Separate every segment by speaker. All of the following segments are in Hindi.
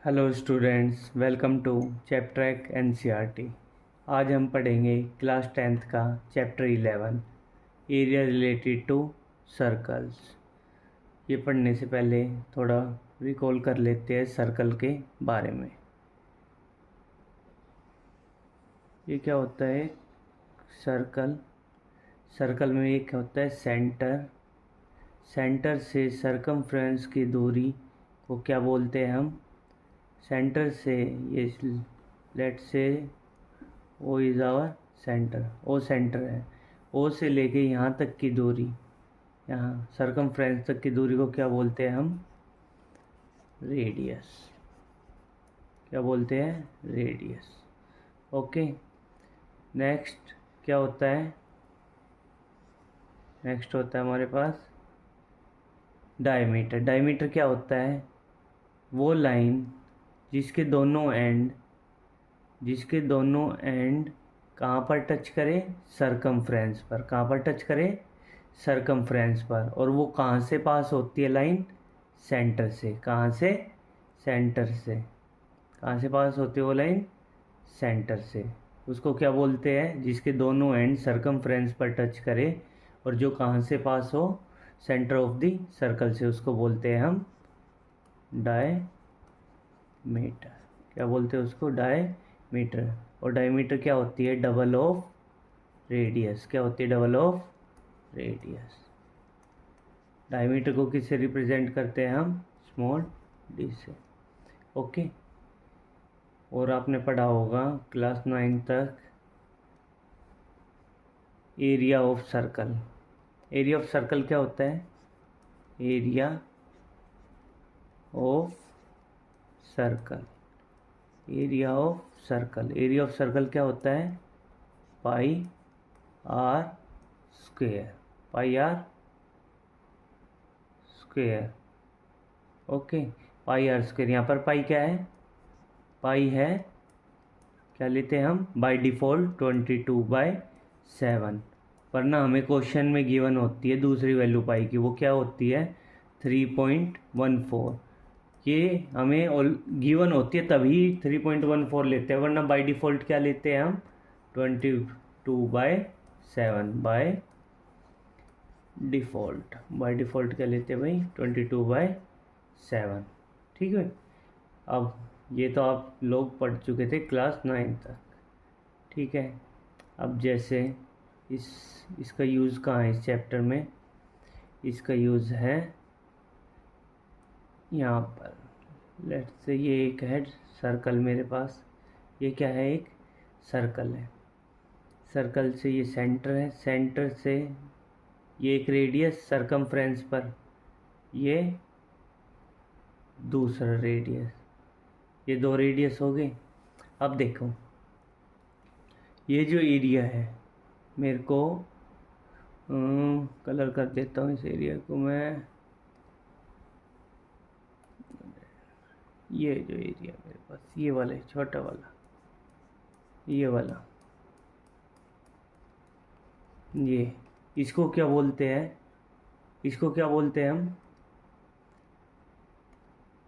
Speaker 1: Hello students, welcome to Chaptrack NCERT. आज हम पढ़ेंगे क्लास 10th का chapter 11 area related to circles. ये पढ़ने से पहले थोड़ा रिकॉल कर लेते हैं सर्कल के बारे में। ये क्या होता है सर्कल? सर्कल में एक होता है सेंटर। सेंटर से सरकमफ्रेंस की दूरी को क्या बोलते हैं हम? सेंटर से ये let say O is our centre, O centre है। ओ से लेके यहाँ तक की दूरी, यहाँ सरकमफ्रेंस तक की दूरी को क्या बोलते हैं हम? रेडियस। क्या बोलते हैं? रेडियस। ओके, नेक्स्ट क्या होता है? नेक्स्ट होता है हमारे पास डायमीटर। डायमीटर क्या होता है? वो लाइन जिसके दोनों एंड कहाँ पर टच करे? सरकमफ्रेंस पर। कहाँ पर टच करे? सरकमफ्रेंस पर। और वो कहाँ से पास होती है लाइन? सेंटर से। कहाँ से? सेंटर से। कहाँ से पास होती है वो लाइन? सेंटर से। उसको क्या बोलते हैं? जिसके दोनों एंड सरकमफ्रेंस पर टच करे और जो कहाँ से पास हो? सेंटर ऑफ द सर्कल से। उसको बोलते हैं हम डायमीटर। क्या बोलते हैं उसको? डायमीटर। और डायमीटर क्या होती है? Double of radius. क्या होती है? Double of radius. डायमीटर को किससे रिप्रेजेंट करते हैं हम? स्मॉल डी से। ओके, और आपने पढ़ा होगा क्लास 9 तक area of circle. Area of circle क्या होता है? Area of circle. Area of circle. Area of circle क्या होता है? Pi r square. Pi r square. Okay, pi r square. यहाँ पर पाई क्या है? पाई है, क्या लेते हैं हम? By default 22/7। वरना हमें क्वेश्चन में गिवन होती है दूसरी वैल्यू पाई की। वो क्या होती है? 3.14। ये हमें गिवन होती है तभी 3.14 लेते हैं, वरना बाय डिफ़ॉल्ट क्या लेते हैं हम? 22/7 बाय डिफ़ॉल्ट। बाय डिफ़ॉल्ट क्या लेते हैं भाई? 22/7। ठीक है। अब ये तो आप लोग पढ़ चुके थे क्लास 9 तक। ठीक है। अब जैसे इसका यूज़ कहाँ है इस चैप्टर में? इसका यूज़ है यहाँ पर। लेट्स से ये एक है सर्कल मेरे पास। ये क्या है? एक सर्कल है। सर्कल से ये सेंटर है। सेंटर से ये एक रेडियस सरकमफ्रेंस पर, ये दूसरा रेडियस। ये दो रेडियस हो गए। अब देखो, ये जो एरिया है, मेरे को कलर कर देता हूँ इस एरिया को मैं। ये जो एरिया मेरे पास, ये वाला है, छोटा वाला, ये वाला, ये, इसको क्या बोलते हैं? इसको क्या बोलते हैं हम?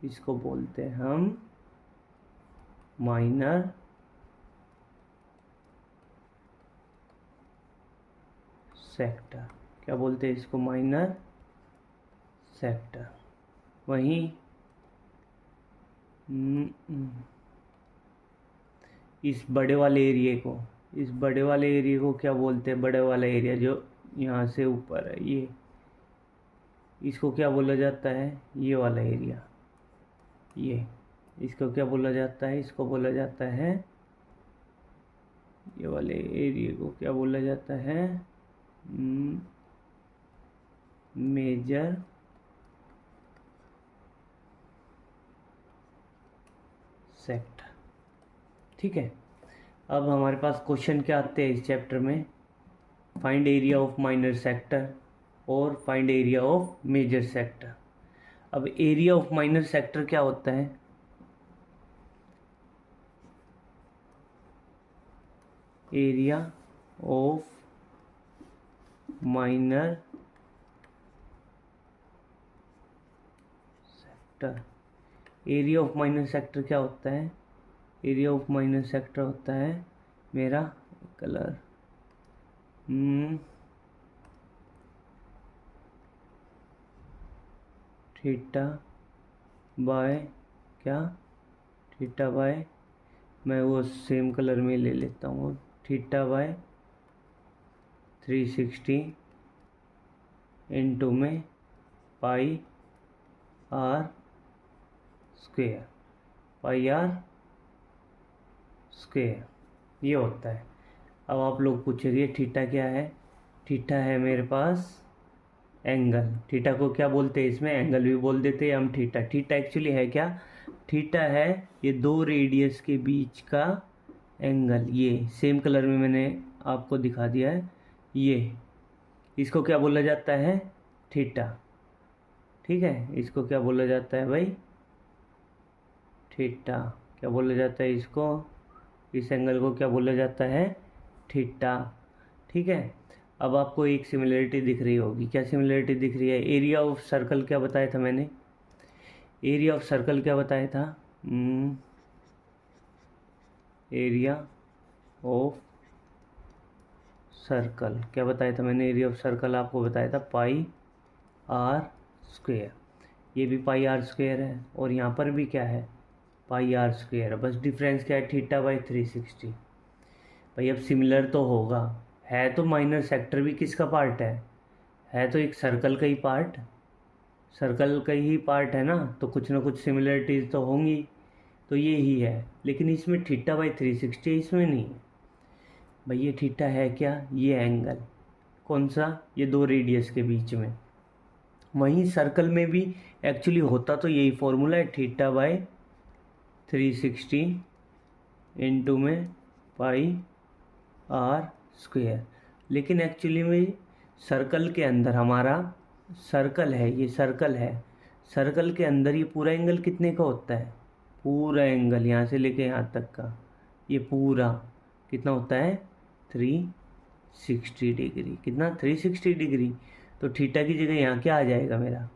Speaker 1: इसको बोलते हैं हम माइनर सेक्टर। क्या बोलते हैं इसको? Minor sector. वहीं इस बड़े वाले एरिया को क्या बोलते हैं? बड़े वाला एरिया जो यहाँ से ऊपर है, ये, इसको क्या बोला जाता है? ये वाला एरिया, ये, इसको क्या बोला जाता है? इसको बोला जाता है, ये वाले एरिया को क्या बोला जाता है? Major sector. ठीक है। अब हमारे पास क्वेश्चन क्या आते हैं इस चैप्टर में? Find area of minor sector और find area of major sector. अब एरिया ऑफ माइनर सेक्टर क्या होता है? Area of minor sector area of minor sector क्या होता है? एरिया ऑफ माइनर सेक्टर होता है मेरा कलर थीटा बाय क्या, थीटा बाय, मैं वो सेम कलर में ले लेता हूँ, थीटा बाय 360 इंटू में pi r square, pi r square, ये होता है। अब आप लोग पूछेंगे थीटा क्या है? थीटा है मेरे पास एंगल। थीटा को क्या बोलते हैं? इसमें एंगल भी बोल देते हैं हम थीटा। थीटा एक्चुअली है क्या? थीटा है ये दो रेडियस के बीच का एंगल। ये सेम कलर में मैंने आपको दिखा दिया है। ये इसको क्या बोला जाता है? थीटा। ठीक है, इसको क्या बोला जाता है भाई? थीटा। क्या बोला जाता है इसको? इस एंगल को क्या बोला जाता है? थीटा। ठीक है, अब आपको एक सिमिलरिटी दिख रही होगी। क्या सिमिलरिटी दिख रही है? एरिया ऑफ सर्कल क्या बताया था मैंने? एरिया ऑफ सर्कल क्या बताया था? एरिया ऑफ सर्कल क्या बताया था मैंने? एरिया ऑफ सर्कल आपको बताया था पाई आर स्क्वेयर। ये भी पाई आर स्क्वेयर है और यहाँ पर भी क्या है? Pi r square. बस डिफरेंस क्या है? Theta by 360। भाई अब सिमिलर तो होगा, है तो माइनर सेक्टर भी किसका पार्ट है तो एक सर्कल का ही पार्ट, सर्कल का ही पार्ट है ना, तो कुछ ना कुछ सिमिलरिटीज़ तो होंगी। तो ये ही है, लेकिन इसमें थीटा बाई 360 इसमें नहीं है। भाई ये थीटा है क्या? ये एंगल कौन सा? ये दो रेडियस के बीच में। वहीं सर्कल में भी एक्चुअली होता तो यही फॉर्मूला है, थीटा बाई 360 इंटू में पाई आर स्क्वेयर। लेकिन एक्चुअली में सर्कल के अंदर हमारा सर्कल है, ये सर्कल है, सर्कल के अंदर ये पूरा एंगल कितने का होता है? पूरा एंगल यहाँ से लेके यहाँ तक का ये पूरा कितना होता है? 360 डिग्री। कितना? 360 डिग्री। तो थीटा की जगह यहाँ क्या आ जाएगा मेरा?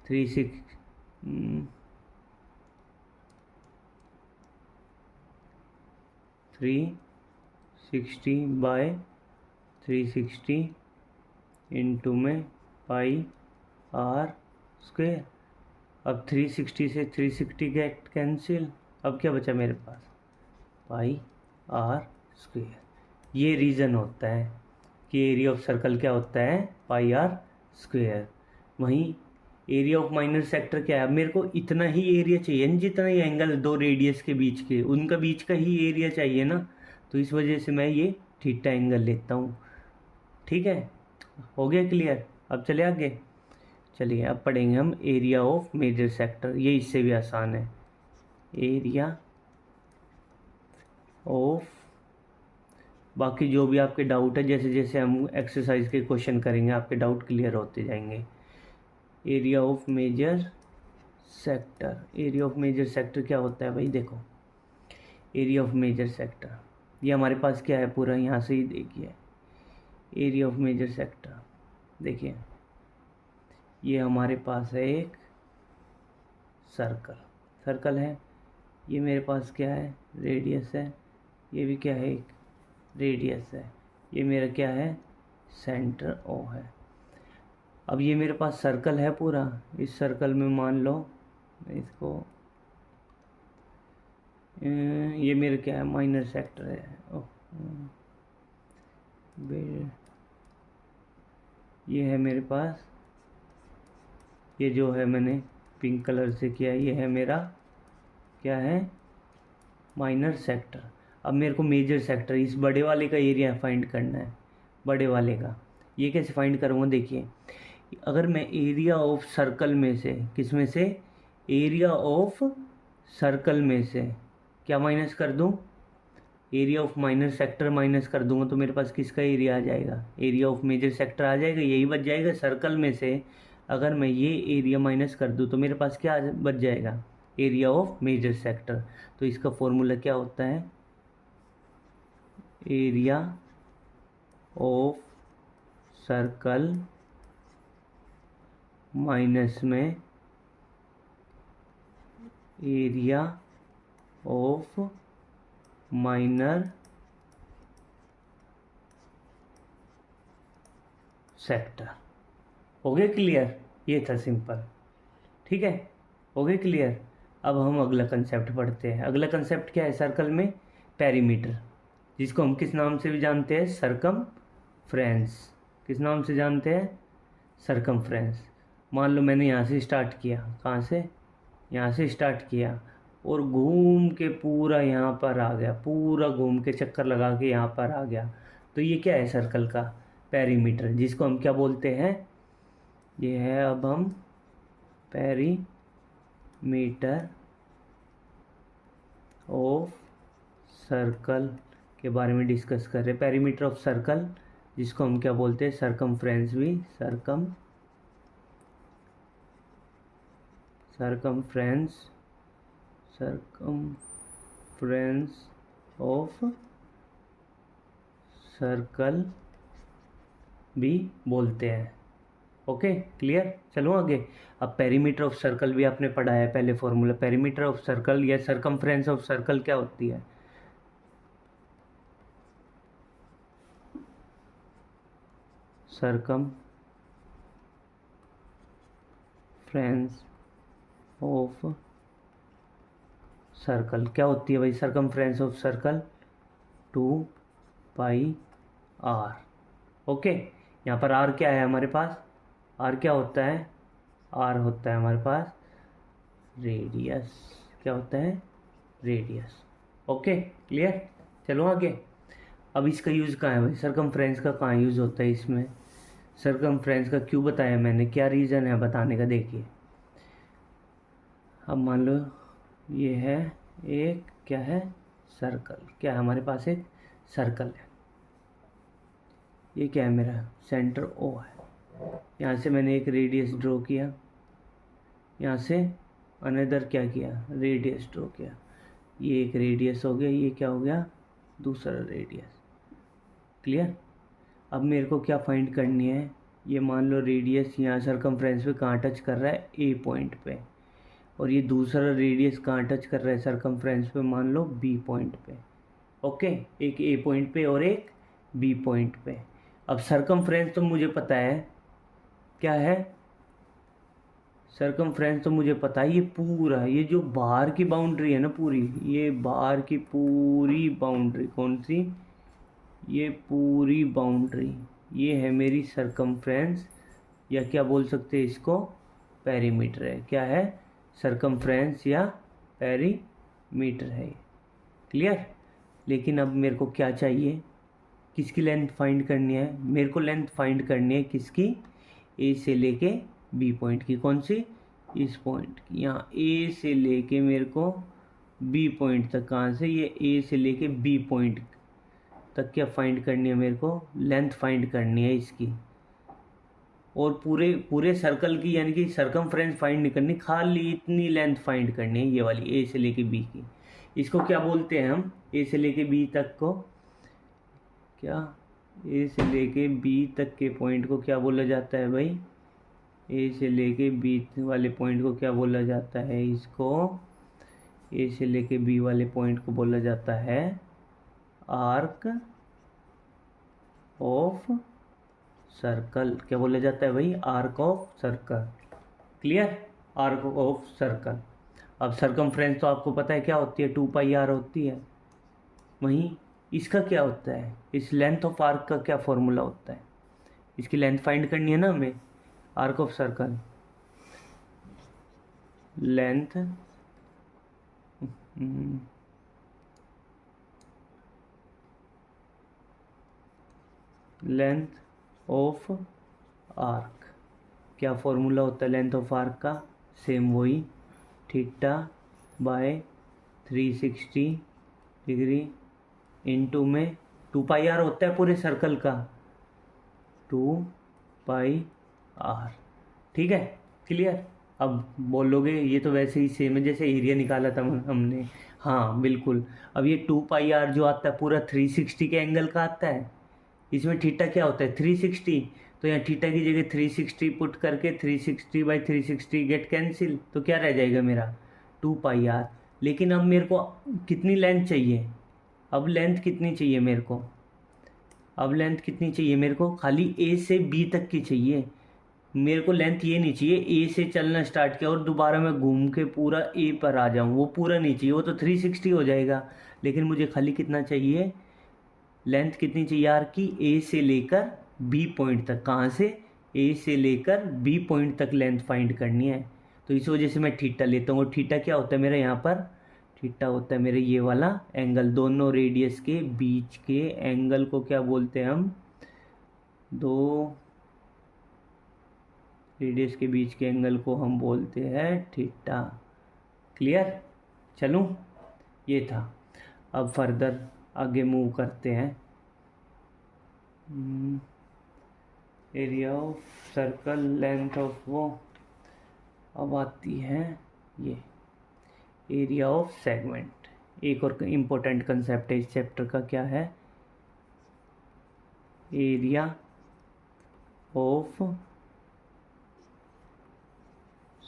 Speaker 1: 360 बाय 360 इंटू में पाई आर स्क्वेयर। अब 360 से 360 गेट कैंसिल। अब क्या बचा मेरे पास? पाई आर स्क्वेयर। ये रीज़न होता है कि एरिया ऑफ सर्कल क्या होता है? Pi r square. वहीं एरिया ऑफ माइनर सेक्टर क्या है? अब मेरे को इतना ही एरिया चाहिए ना, जितना ये एंगल दो रेडियस के बीच के, उनका बीच का ही एरिया चाहिए ना, तो इस वजह से मैं ये थीटा एंगल लेता हूँ। ठीक है, हो गया क्लियर? अब चले आगे। चलिए अब पढ़ेंगे हम एरिया ऑफ मेजर सेक्टर। ये इससे भी आसान है। एरिया ऑफ, बाकी जो भी आपके डाउट है, जैसे जैसे हम एक्सरसाइज के क्वेश्चन करेंगे आपके डाउट क्लियर होते जाएंगे। Area of major sector. Area of major sector क्या होता है भाई? देखो, एरिया ऑफ मेजर सेक्टर ये हमारे पास क्या है? पूरा यहाँ से ही देखिए, एरिया ऑफ मेजर सेक्टर देखिए, ये हमारे पास है एक सर्कल, सर्कल है, ये मेरे पास क्या है? रेडियस है, ये भी क्या है? एक रेडियस है, ये मेरा क्या है? सेंटर ओ है। अब ये मेरे पास सर्कल है पूरा, इस सर्कल में मान लो इसको, ये मेरा क्या है? माइनर सेक्टर है। ओह, ये है मेरे पास, ये जो है मैंने पिंक कलर से किया, ये है मेरा क्या है? Minor sector. अब मेरे को मेजर सेक्टर, इस बड़े वाले का एरिया फाइंड करना है, बड़े वाले का। ये कैसे फाइंड करूँगा? देखिए, अगर मैं एरिया ऑफ सर्कल में से, किस में से? एरिया ऑफ सर्कल में से क्या माइनस कर दूं? Area of minor sector minus कर दूंगा तो मेरे पास किसका एरिया आ जाएगा? एरिया ऑफ मेजर सेक्टर आ जाएगा, यही बच जाएगा। सर्कल में से अगर मैं ये एरिया माइनस कर दूं तो मेरे पास क्या बच जाएगा? Area of major sector. तो इसका फॉर्मूला क्या होता है? एरिया ऑफ सर्कल माइनस में एरिया ऑफ माइनर सेक्टर। हो गया क्लियर? ये था सिंपल। ठीक है, हो गया क्लियर? अब हम अगला कंसेप्ट पढ़ते हैं। अगला कंसेप्ट क्या है सर्कल में? पेरीमीटर, जिसको हम किस नाम से भी जानते हैं? सरकमफ्रेंस। किस नाम से जानते हैं? सरकमफ्रेंस। मान लो मैंने यहाँ से स्टार्ट किया, कहाँ से? यहाँ से स्टार्ट किया और घूम के पूरा यहाँ पर आ गया, पूरा घूम के चक्कर लगा के यहाँ पर आ गया, तो ये क्या है? सर्कल का पेरीमीटर, जिसको हम क्या बोलते हैं? ये है, अब हम पेरीमीटर ऑफ सर्कल के बारे में डिस्कस कर रहे हैं। पेरीमीटर ऑफ सर्कल, जिसको हम क्या बोलते हैं? सरकमफ्रेंस भी, सरकमफ्रेंस ऑफ सर्कल भी बोलते हैं। Okay clear? चलो आगे। अब पेरीमीटर ऑफ सर्कल भी आपने पढ़ा है पहले फॉर्मूला। पेरीमीटर ऑफ सर्कल या सरकमफ्रेंस ऑफ सर्कल क्या होती है? सरकमफ्रेंस ऑफ सर्कल क्या होती है भाई? Circumference of circle 2πr। Okay, यहाँ पर r क्या है हमारे पास? r क्या होता है? r होता है हमारे पास रेडियस। क्या होता है? रेडियस। Okay clear? चलो आगे। अब इसका यूज़ कहाँ है भाई? सरकमफ्रेंस का कहाँ यूज़ होता है इसमें? सरकमफ्रेंस का क्यों बताया मैंने, क्या रीज़न है बताने का? देखिए, अब मान लो ये है एक, क्या है? सर्कल। क्या है हमारे पास? एक सर्कल है। ये क्या है? मेरा सेंटर O है। यहाँ से मैंने एक रेडियस ड्रॉ किया, यहाँ से अनदर क्या किया? रेडियस ड्रॉ किया। ये एक रेडियस हो गया, ये क्या हो गया? दूसरा रेडियस। क्लियर? अब मेरे को क्या फाइंड करनी है? ये मान लो रेडियस यहाँ सरकमफ्रेंस पे कहाँ टच कर रहा है? A पॉइंट पे। और ये दूसरा रेडियस कहाँ टच कर रहा है सरकमफ्रेंस पे? मान लो B पॉइंट पे। ओके, एक A पॉइंट पे और एक B पॉइंट पे। अब सरकमफ्रेंस तो मुझे पता है, क्या है? सरकमफ्रेंस तो मुझे पता है, ये पूरा, ये जो बाहर की बाउंड्री है ना पूरी, ये बाहर की पूरी बाउंड्री, कौन सी? ये पूरी बाउंड्री, ये है मेरी सरकमफ्रेंस, या क्या बोल सकते हैं इसको? पेरीमीटर है। क्या है? सरकमफ्रेंस या पेरीमीटर है। क्लियर? लेकिन अब मेरे को क्या चाहिए? किसकी लेंथ फाइंड करनी है? मेरे को लेंथ फाइंड करनी है किसकी? ए से लेके बी पॉइंट की। कौन सी? इस पॉइंट की। यहाँ ए से लेके मेरे को बी पॉइंट तक, कहाँ से? ये ए से लेके बी पॉइंट तक क्या फाइंड करनी है मेरे को? लेंथ फाइंड करनी है इसकी। और पूरे पूरे सर्कल की, यानी कि सरकमफ्रेंस फाइंड नहीं करनी, खाली इतनी लेंथ फाइंड करनी है, ये वाली ए से लेके बी की। इसको क्या बोलते हैं हम? ए से लेके बी तक को क्या? ए से लेके बी तक के पॉइंट को क्या बोला जाता है भाई? ए से लेके बी वाले पॉइंट को क्या बोला जाता है? इसको ए से लेके बी वाले पॉइंट को बोला जाता है आर्क ऑफ सर्कल। क्या बोला जाता है भाई? Arc of circle. Clear? Arc of circle. अब सरकमफ्रेंस तो आपको पता है क्या होती है? 2πr होती है। वहीं इसका क्या होता है? इस लेंथ ऑफ आर्क का क्या फॉर्मूला होता है? इसकी लेंथ फाइंड करनी है ना हमें, arc of circle. Length length of arc, क्या फॉर्मूला होता है लेंथ ऑफ आर्क का? सेम वही, थीटा बाय 360 डिग्री इनटू में 2πr होता है पूरे सर्कल का, 2πr। ठीक है क्लियर? अब बोलोगे ये तो वैसे ही सेम है जैसे एरिया निकाला था हमने। हाँ बिल्कुल। अब ये 2πr जो आता है पूरा 360 के एंगल का आता है। इसमें थीटा क्या होता है? 360। तो यहाँ थीटा की जगह 360 पुट करके 360 बाई 360 गेट कैंसिल, तो क्या रह जाएगा मेरा? 2 पाई आर। लेकिन अब मेरे को कितनी लेंथ चाहिए, अब लेंथ कितनी चाहिए मेरे को, अब लेंथ कितनी चाहिए मेरे को, खाली ए से बी तक की चाहिए। मेरे को लेंथ ये नहीं चाहिए ए से चलना स्टार्ट किया और दोबारा मैं घूम के पूरा ए पर आ जाऊँ, वो पूरा नहीं चाहिए, वो तो 360 हो जाएगा। लेकिन मुझे खाली कितना चाहिए, लेंथ कितनी चाहिए आर की, ए से लेकर बी पॉइंट तक। कहाँ से, ए से लेकर बी पॉइंट तक लेंथ फाइंड करनी है। तो इस वजह से मैं थीटा लेता हूँ। और थीटा क्या होता है मेरा यहाँ पर, थीटा होता है मेरे ये वाला एंगल, दोनों रेडियस के बीच के एंगल को क्या बोलते हैं हम, दो रेडियस के बीच के एंगल को हम बोलते हैं थीटा। क्लियर, चलूँ, ये था। अब फर्दर आगे मूव करते हैं। Area of circle, length of वो, अब आती है ये एरिया ऑफ सेगमेंट। एक और इम्पोर्टेंट कंसेप्ट है इस चैप्टर का, क्या है, area of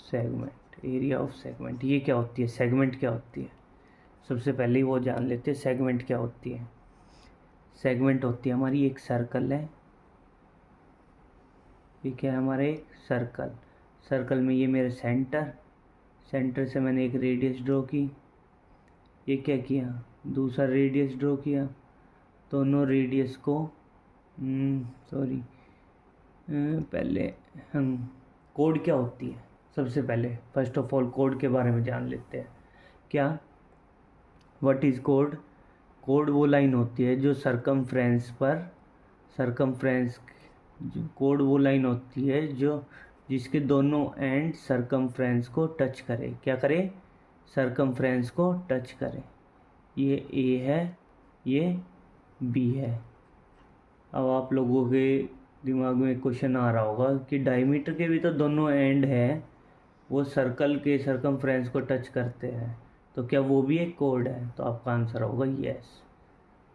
Speaker 1: segment. Area of segment ये क्या होती है, सेगमेंट क्या होती है, सबसे पहले ही वो जान लेते हैं सेगमेंट क्या होती है। सेगमेंट होती है हमारी एक सर्कल है, ये क्या है हमारा एक सर्कल, सर्कल में ये मेरा सेंटर, सेंटर से मैंने एक रेडियस ड्रॉ की, ये क्या किया, दूसरा रेडियस ड्रॉ किया, दोनों रेडियस को सॉरी पहले हम कोड क्या होती है, सबसे पहले फर्स्ट ऑफ ऑल कोड के बारे में जान लेते हैं। क्या, व्हाट इज़ कोड, कोड वो लाइन होती है जो सरकमफ्रेंस पर, सरकमफ्रेंस, कोड वो लाइन होती है जो जिसके दोनों एंड सरकमफ्रेंस को टच करे, क्या करे, सरकमफ्रेंस को टच करे। ये ए है, ये बी है। अब आप लोगों के दिमाग में क्वेश्चन आ रहा होगा कि डायमीटर के भी तो दोनों एंड है, वो सर्कल के सरकमफ्रेंस को टच करते हैं, तो क्या वो भी एक कोड है, तो आपका आंसर होगा यस,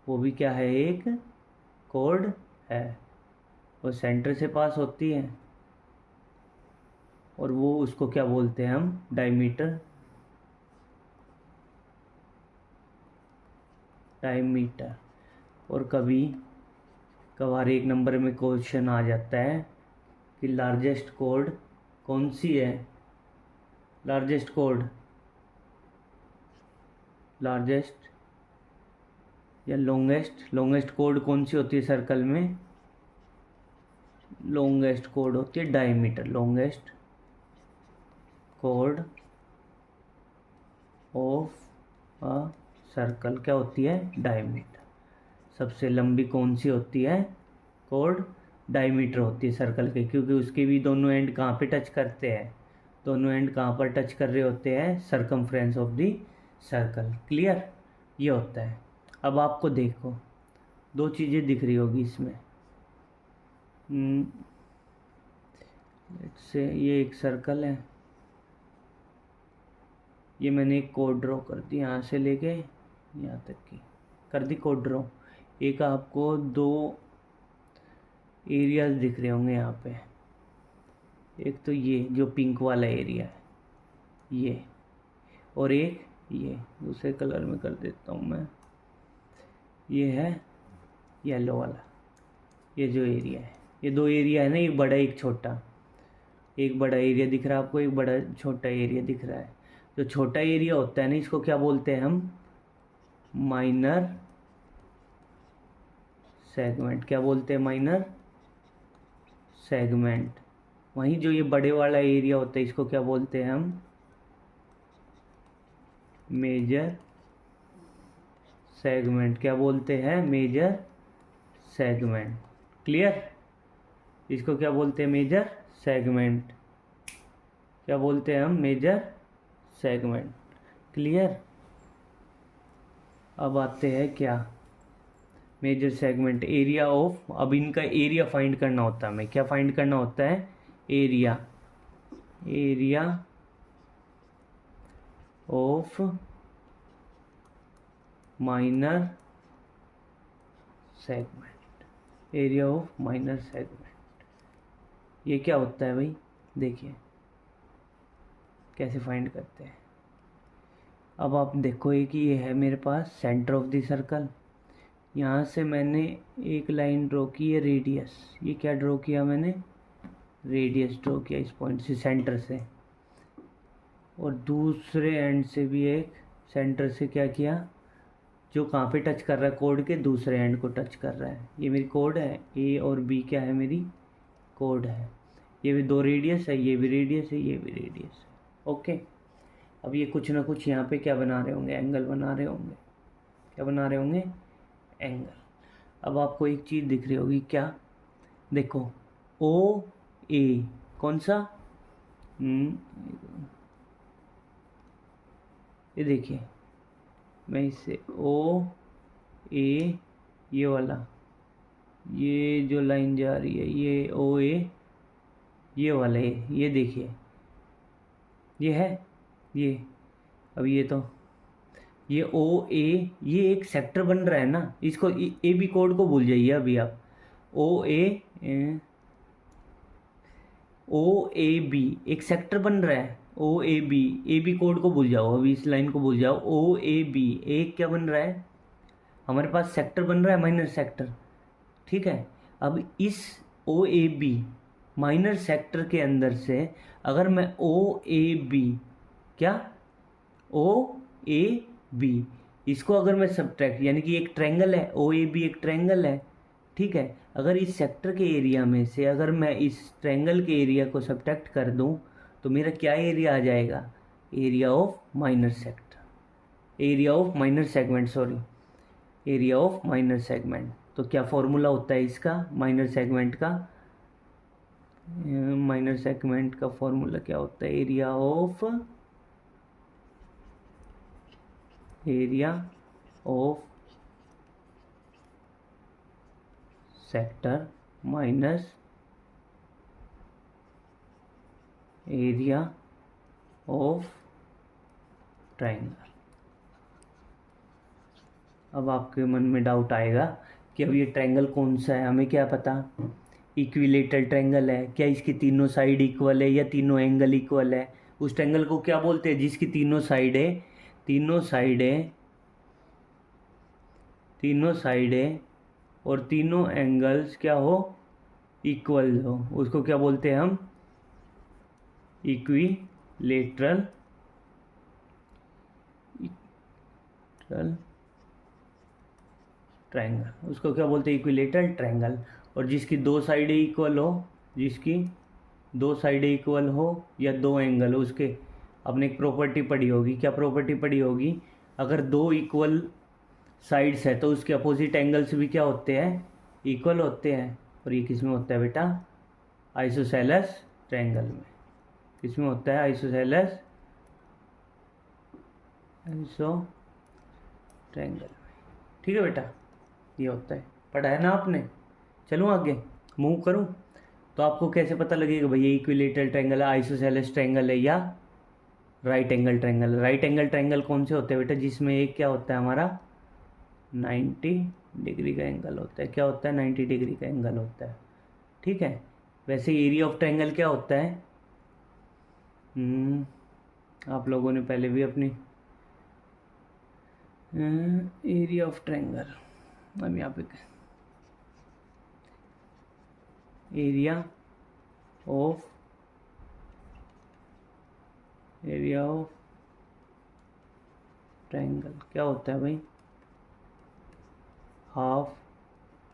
Speaker 1: वो भी क्या है, एक कोड है। वो सेंटर से पास होती है और वो उसको क्या बोलते हैं हम, डायमीटर, डायमीटर। और कभी कभार एक नंबर में क्वेश्चन आ जाता है कि लार्जेस्ट कोड कौन सी है, लार्जेस्ट कोड, लार्जेस्ट या लॉन्गेस्ट, लॉन्गेस्ट कोड कौन सी होती है सर्कल में, लॉन्गेस्ट कोड होती है diameter, longest code of a circle क्या होती है, डायमीटर। सबसे लंबी कौन सी होती है कोड, डायमीटर होती है सर्कल के, क्योंकि उसके भी दोनों एंड कहाँ पे टच करते हैं, दोनों एंड कहाँ पर टच कर रहे होते हैं, circumference of the circle. Clear, ये होता है। अब आपको देखो दो चीज़ें दिख रही होगी इसमें, से ये एक सर्कल है, ये मैंने एक कोड ड्रॉ कर दी, यहाँ से लेके यहाँ तक की कर दी कोड ड्रॉ। एक आपको दो एरियाज दिख रहे होंगे यहाँ पे, एक तो ये जो पिंक वाला एरिया है ये, और एक ये दूसरे कलर में कर देता हूँ मैं, ये है येलो वाला, ये जो एरिया है, ये दो एरिया है ना, एक बड़ा एक छोटा, एक बड़ा एरिया दिख रहा है आपको, एक बड़ा छोटा एरिया दिख रहा है। जो छोटा एरिया होता है ना, इसको क्या बोलते हैं हम, माइनर सेगमेंट, क्या बोलते हैं, माइनर सेगमेंट। वहीं जो ये बड़े वाला एरिया होता है इसको क्या बोलते हैं हम, मेजर सेगमेंट, क्या बोलते हैं, मेजर सेगमेंट। क्लियर, इसको क्या बोलते हैं, मेजर सेगमेंट, क्या बोलते हैं हम, मेजर सेगमेंट। क्लियर, अब आते हैं क्या, मेजर सेगमेंट, एरिया ऑफ, अब इनका एरिया फाइंड करना होता है, हमें क्या फाइंड करना होता है, area, area of minor segment, area of minor segment. ये क्या होता है भाई, देखिए कैसे फाइंड करते हैं, अब आप देखो कि ये है मेरे पास सेंटर ऑफ द सर्कल। यहाँ से मैंने एक लाइन ड्रॉ की है रेडियस। ये क्या ड्रॉ किया मैंने? रेडियस ड्रॉ किया इस पॉइंट से, सेंटर से। और दूसरे एंड से भी एक सेंटर से क्या किया, जो कहाँ पे टच कर रहा है, कोड के दूसरे एंड को टच कर रहा है। ये मेरी कोड है, ए और बी क्या है, मेरी कोड है। ये भी दो रेडियस है, ये भी रेडियस है, ये भी रेडियस है। ओके। अब ये कुछ ना कुछ यहाँ पे क्या बना रहे होंगे, एंगल बना रहे होंगे। क्या बना रहे होंगे? एंगल। अब आपको एक चीज़ दिख रही होगी, क्या? देखो, ओ ए कौन सा? ये देखिए, मैं इससे ओ ए, ये वाला, ये जो लाइन जा रही है, ये ओ ए, ये वाला, ये देखिए, ये है ये। अब ये तो ये ओ ए, ये एक सेक्टर बन रहा है ना। इसको ए बी कोड को भूल जाइए अभी आप। ओ ए बी एक सेक्टर बन रहा है। ओ ए बी कोड को भूल जाओ, अभी इस लाइन को भूल जाओ। ओ ए बी एक क्या बन रहा है हमारे पास? सेक्टर बन रहा है, माइनर सेक्टर। ठीक है। अब इस ओ ए बी माइनर सेक्टर के अंदर से अगर मैं ओ ए बी, क्या, ओ ए बी, इसको अगर मैं सब्ट्रैक्ट, यानी कि एक ट्रायंगल है, ओ ए बी एक ट्रायंगल है। ठीक है। अगर इस सेक्टर के एरिया में से अगर मैं इस ट्रायंगल के एरिया को सब्ट्रैक्ट कर दूं तो मेरा क्या एरिया आ जाएगा? Area of minor sector, area of minor segment, sorry, area of minor segment. तो क्या फॉर्मूला होता है इसका, माइनर सेगमेंट का? माइनर सेगमेंट का फॉर्मूला क्या होता है? Area of sector minus area of triangle. अब आपके मन में डाउट आएगा कि अब ये ट्रायंगल कौन सा है, हमें क्या पता? इक्विलेटरल ट्रायंगल है क्या? इसकी तीनों साइड इक्वल है या तीनों एंगल इक्वल है? उस ट्रायंगल को क्या बोलते हैं जिसकी तीनों साइड है, तीनों साइड है, तीनों साइड है और तीनों एंगल्स क्या हो, इक्वल हो, उसको क्या बोलते हैं हम? Equilateral triangle. उसको क्या बोलते हैं? Equilateral triangle. और जिसकी दो साइडें इक्वल हो, जिसकी दो साइडें इक्वल हो या दो एंगल हो, उसके अपने एक प्रॉपर्टी पढ़ी होगी। क्या प्रॉपर्टी पढ़ी होगी? अगर दो इक्वल साइड्स है तो उसके अपोजिट एंगल्स भी क्या होते हैं? इक्वल होते हैं। और ये किस में होता है बेटा? आइसोसेलेस ट्रायंगल में। किस में होता है? आइसोसेलेस ट्रायंगल में। ठीक है बेटा, ये होता है, पढ़ा है ना आपने। चलूँ आगे, मूव करूँ? तो आपको कैसे पता लगेगा भैया इक्विलेटरल ट्रायंगल है, आइसोसेलेस ट्रायंगल है या right angle triangle? Right angle triangle कौन से होते हैं बेटा? जिसमें एक क्या होता है हमारा 90 डिग्री का एंगल होता है। क्या होता है? 90 डिग्री का एंगल होता है। ठीक है। वैसे एरिया ऑफ ट्रायंगल क्या होता है? आप लोगों ने पहले भी अपनी एरिया ऑफ ट्रायंगल, अब यहाँ पे एरिया ऑफ ट्रायंगल क्या होता है भाई? Half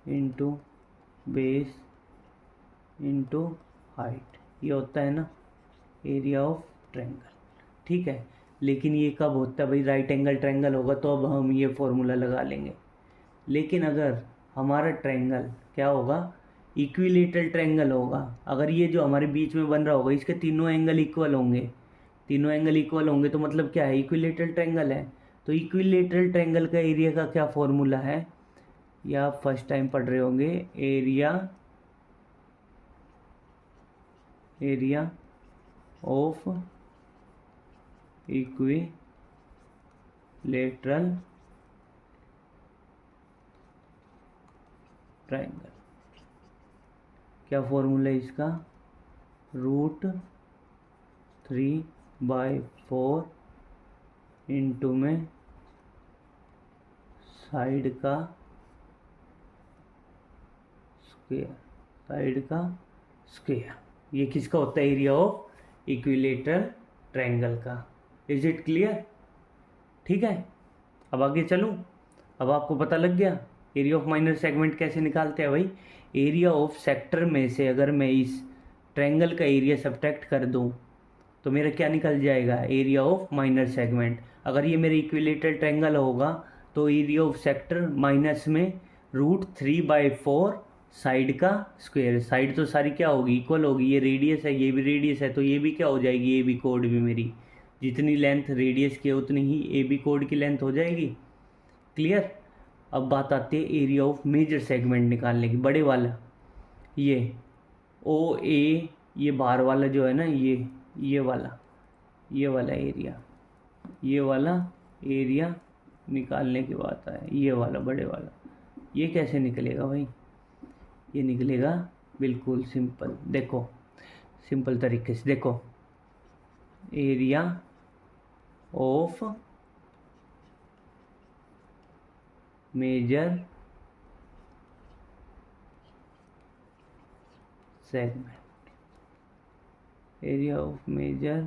Speaker 1: into base into height, ये होता है ना एरिया ऑफ ट्रायंगल। ठीक है। लेकिन ये कब होता है भाई? राइट एंगल ट्रायंगल होगा तो अब हम ये फॉर्मूला लगा लेंगे। लेकिन अगर हमारा ट्रायंगल क्या होगा? इक्विलेटरल ट्रायंगल होगा। अगर ये जो हमारे बीच में बन रहा होगा इसके तीनों एंगल इक्वल होंगे, तीनों एंगल इक्वल होंगे तो मतलब क्या है? इक्विलेटरल ट्रायंगल है। तो इक्विलेटरल ट्रायंगल का एरिया का क्या फॉर्मूला है? या आप फर्स्ट टाइम पढ़ रहे होंगे, एरिया ऑफ इक्विलेटरल ट्रायंगल। क्या फॉर्मूला है इसका? √3/4 इंटू में साइड का स्क्वायर, साइड का स्क्वायर। ये किसका होता है? एरिया ऑफ इक्विलेटरल ट्रायंगल का। Is it clear? ठीक है, अब आगे चलूँ। अब आपको पता लग गया एरिया ऑफ माइनर सेगमेंट कैसे निकालते हैं भाई। एरिया ऑफ सेक्टर में से अगर मैं इस ट्रायंगल का एरिया सब्ट्रैक्ट कर दूं तो मेरा क्या निकल जाएगा? Area of minor segment. अगर ये मेरे इक्विलेटरल ट्रायंगल होगा तो एरिया ऑफ सेक्टर माइनस में √3/4 साइड का स्क्वायर। साइड तो सारी क्या होगी? इक्वल होगी। ये रेडियस है, ये भी रेडियस है, तो ये भी क्या हो जाएगी? ए बी कोड भी मेरी जितनी लेंथ रेडियस की है उतनी ही ए बी कोड की लेंथ हो जाएगी। क्लियर? अब बात आती है एरिया ऑफ मेजर सेगमेंट निकालने की, बड़े वाला। ये ओ ए, ये बाहर वाला जो है ना, ये वाला एरिया, ये वाला एरिया निकालने की बात है। ये वाला बड़े वाला, ये कैसे निकलेगा भाई? ये निकलेगा बिल्कुल सिंपल। देखो, सिंपल तरीके से देखो, area of major segment, area of major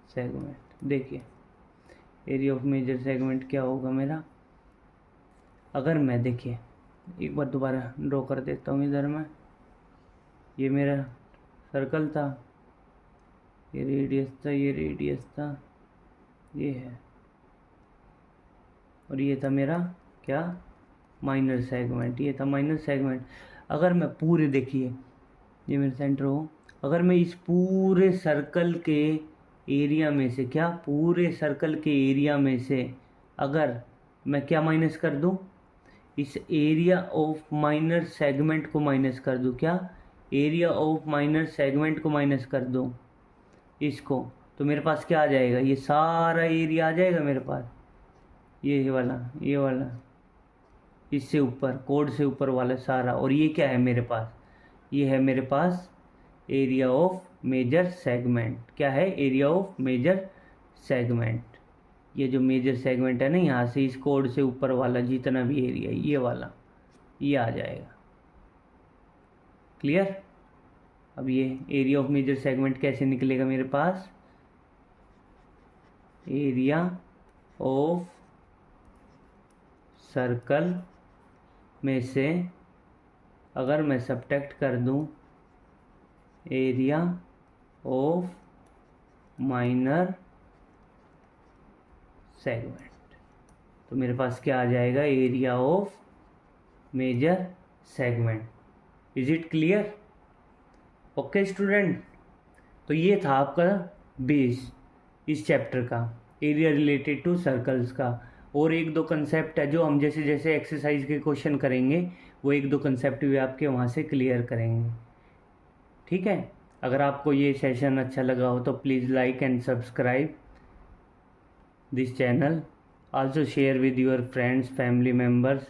Speaker 1: segment. देखिए एरिया ऑफ मेजर सेगमेंट क्या होगा मेरा? अगर मैं, देखिए एक बार दोबारा ड्रॉ कर देता हूँ इधर मैं। ये मेरा सर्कल था, ये रेडियस था, ये रेडियस था, ये है, और ये था मेरा क्या? Minor segment. ये था माइनर सेगमेंट। अगर मैं पूरे, देखिए ये मेरा सेंटर हो, अगर मैं इस पूरे सर्कल के एरिया में से, क्या पूरे सर्कल के एरिया में से अगर मैं क्या माइनस कर दूं? इस एरिया ऑफ माइनर सेगमेंट को माइनस कर दूं। क्या? एरिया ऑफ माइनर सेगमेंट को माइनस कर दूं इसको, तो मेरे पास क्या आ जाएगा? ये सारा एरिया आ जाएगा मेरे पास, ये वाला, इससे ऊपर, कोड से ऊपर वाला सारा। और ये क्या है मेरे पास? ये है मेरे पास एरिया ऑफ मेजर सेगमेंट। क्या है? Area of major segment. ये जो मेजर सेगमेंट है ना, यहाँ से इस कोड से ऊपर वाला जितना भी एरिया, ये वाला, ये आ जाएगा। क्लियर? अब ये एरिया ऑफ मेजर सेगमेंट कैसे निकलेगा मेरे पास? एरिया ऑफ सर्कल में से अगर मैं सब्ट्रैक्ट कर दूं एरिया ऑफ माइनर सेगमेंट, तो मेरे पास क्या आ जाएगा? Area of major segment. Is it clear? Okay student, तो ये था आपका बेस इस चैप्टर का, एरिया रिलेटेड टू सर्कल्स का। और एक दो कंसेप्ट है जो हम जैसे जैसे एक्सरसाइज के क्वेश्चन करेंगे, वो एक दो कंसेप्ट भी आपके वहाँ से क्लियर करेंगे। ठीक है? अगर आपको ये सेशन अच्छा लगा हो तो please like and subscribe this channel, also share with your friends, family members.